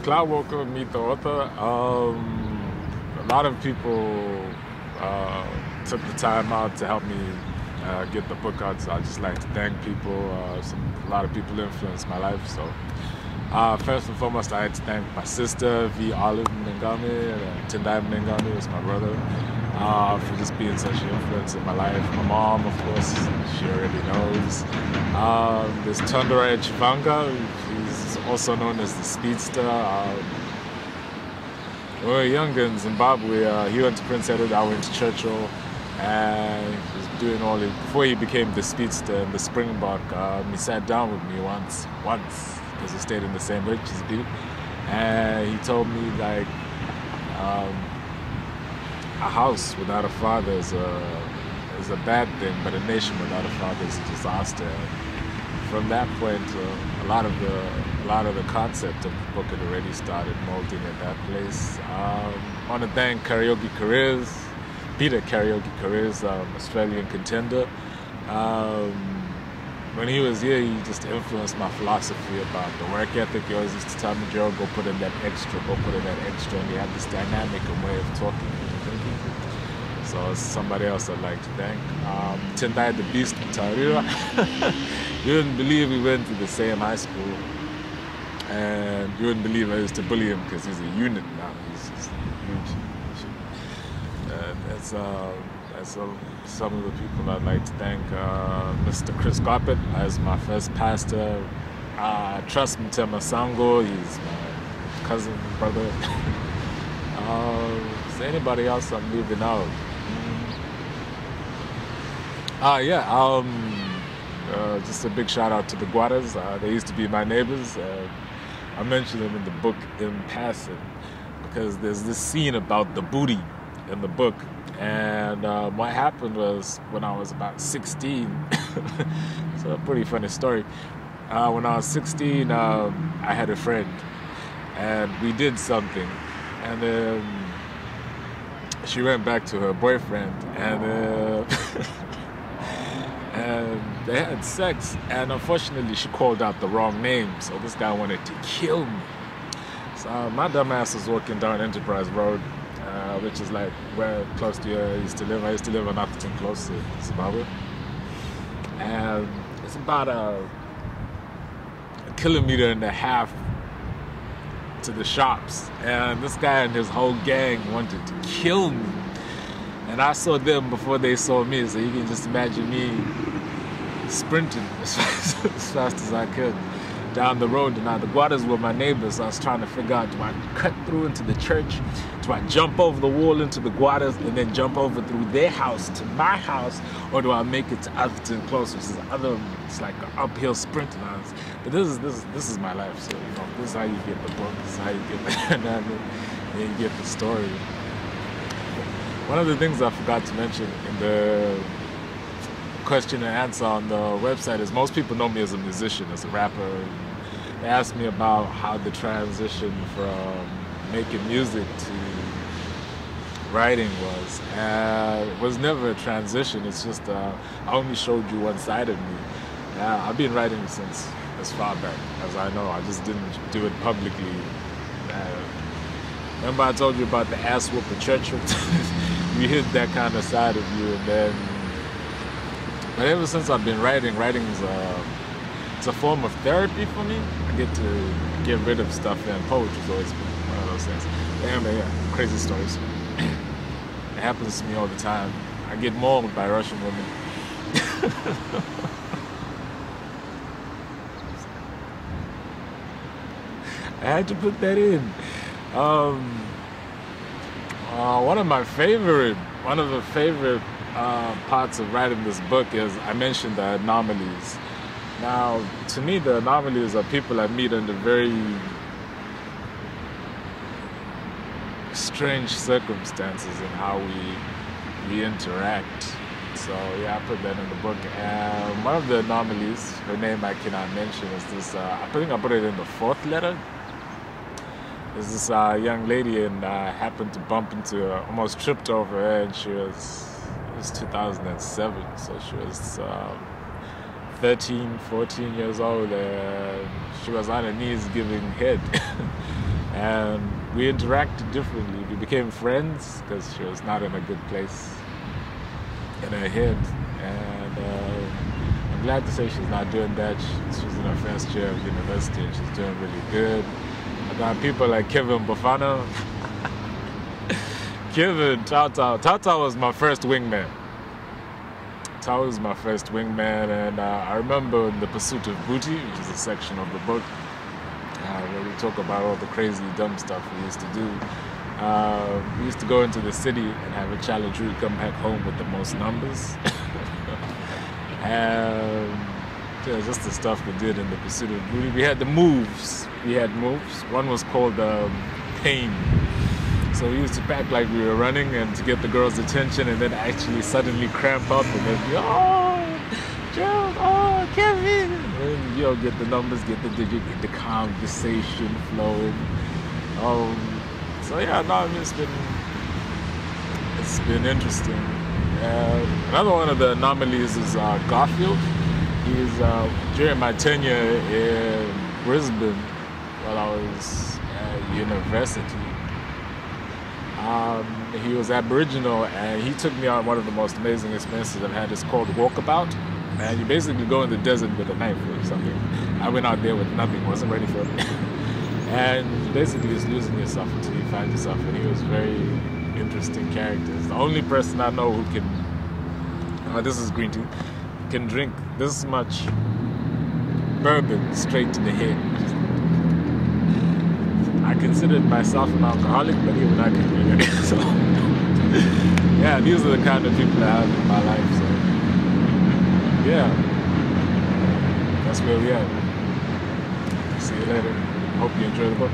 Cloud Walker, Meet the Author. A lot of people took the time out to help me get the book out, so I'd just like to thank people. A lot of people influenced my life, so first and foremost, I had to thank my sister, V. Olive Munengami, and Tendai Munengami was my brother, for just being such an influence in my life. My mom, of course, she already knows. There's Tundra Chivanga, he's also known as the Speedster. When we were younger in Zimbabwe, he went to Prince Edward, I went to Churchill, and he was doing before he became the Speedster and the Springbok. He sat down with me once, because we stayed in the same riches dude, and he told me like, a house without a father is a bad thing, but a nation without a father is a disaster. From that point, a lot of the concept of the book had already started molding at that place. I want to thank Karaoke Careers, Peter Karaoke Careers, Australian contender. When he was here, he just influenced my philosophy about the work ethic. He always used to tell me, Joe, go put in that extra, and he had this dynamic and way of talking and thinking. So it's somebody else I'd like to thank. Tendai the Beast Tarira. You wouldn't believe we went to the same high school, and you wouldn't believe I used to bully him because he's a unit now. He's just huge. That's some of the people I'd like to thank. Mr. Chris Garpet as my first pastor. Trust Mtema Sango, he's my cousin, brother. Is there anybody else I'm leaving out? Just a big shout out to the Guaras. They used to be my neighbors. I mentioned them in the book in passing because there's this scene about the booty in the book. And what happened was when I was about 16, it's a pretty funny story. When I was 16, I had a friend and we did something. And then she went back to her boyfriend and and they had sex, and unfortunately she called out the wrong name, so this guy wanted to kill me. So my dumb ass was walking down Enterprise Road, which is like where close to where I used to live. I used to live in Atherton, close to Zimbabwe, and it's about a kilometer and a half to the shops, and this guy and his whole gang wanted to kill me. And I saw them before they saw me, so you can just imagine me sprinting as fast as I could down the road. Now the Guadas were my neighbors, so I was trying to figure out, do I cut through into the church? Do I jump over the wall into the Guadas and then jump over through their house to my house? Or do I make it to Atherton Close, which is it's like an uphill sprint. But this is my life, so you know, this is how you get the book, this is how you get you get the story. One of the things I forgot to mention in the question and answer on the website is most people know me as a musician, as a rapper. They asked me about how the transition from making music to writing was. It was never a transition, it's just I only showed you one side of me. I've been writing since as far back as I know, I just didn't do it publicly. Remember I told you about the ass whoop at Churchill? You hit that kind of side of you, and then, but ever since I've been writing is it's a form of therapy for me. I get to get rid of stuff, and poetry's always been one of those things. Yeah, crazy stories. It happens to me all the time. I get mauled by Russian women. I had to put that in. One of the favorite parts of writing this book is I mentioned the anomalies. Now, to me, the anomalies are people I meet under very strange circumstances in how we interact. So yeah, I put that in the book. And one of the anomalies, her name I cannot mention, is this. I think I put it in the fourth letter. There's this young lady, and I happened to bump into her, almost tripped over her, and it was 2007, so she was 13, 14 years old, and she was on her knees giving head. And we interacted differently. We became friends because she was not in a good place in her head. And I'm glad to say she's not doing that. She's in her first year of university and she's doing really good. I got people like Kevin Bafana. Kevin, Tata was my first wingman. Tao was my first wingman, and I remember in The Pursuit of Booty, which is a section of the book, where we talk about all the crazy, dumb stuff we used to do. We used to go into the city and have a challenge who would come back home with the most numbers. And just the stuff we did in The Pursuit of Booty. We had the moves. We had moves. One was called Pain. So we used to pack like we were running and to get the girls' attention, and then actually suddenly cramp up and then be, oh, Gerald, oh, Kevin. And then, get the numbers, get the digit, get the conversation flowing. So yeah, no, I mean, it's been interesting. Another one of the anomalies is Garfield. He's during my tenure in Brisbane while I was at university. He was Aboriginal, and he took me on one of the most amazing experiences I've had. It's called Walkabout, and you basically go in the desert with a knife or something. I went out there with nothing, wasn't ready for it. And basically just losing yourself until you find yourself, and he was very interesting character. He's the only person I know who can, this is green tea, can drink this much bourbon straight to the head. I considered myself an alcoholic, but even I can drink it. So, yeah, these are the kind of people I have in my life. So, yeah, that's where we are. See you later. Hope you enjoy the book.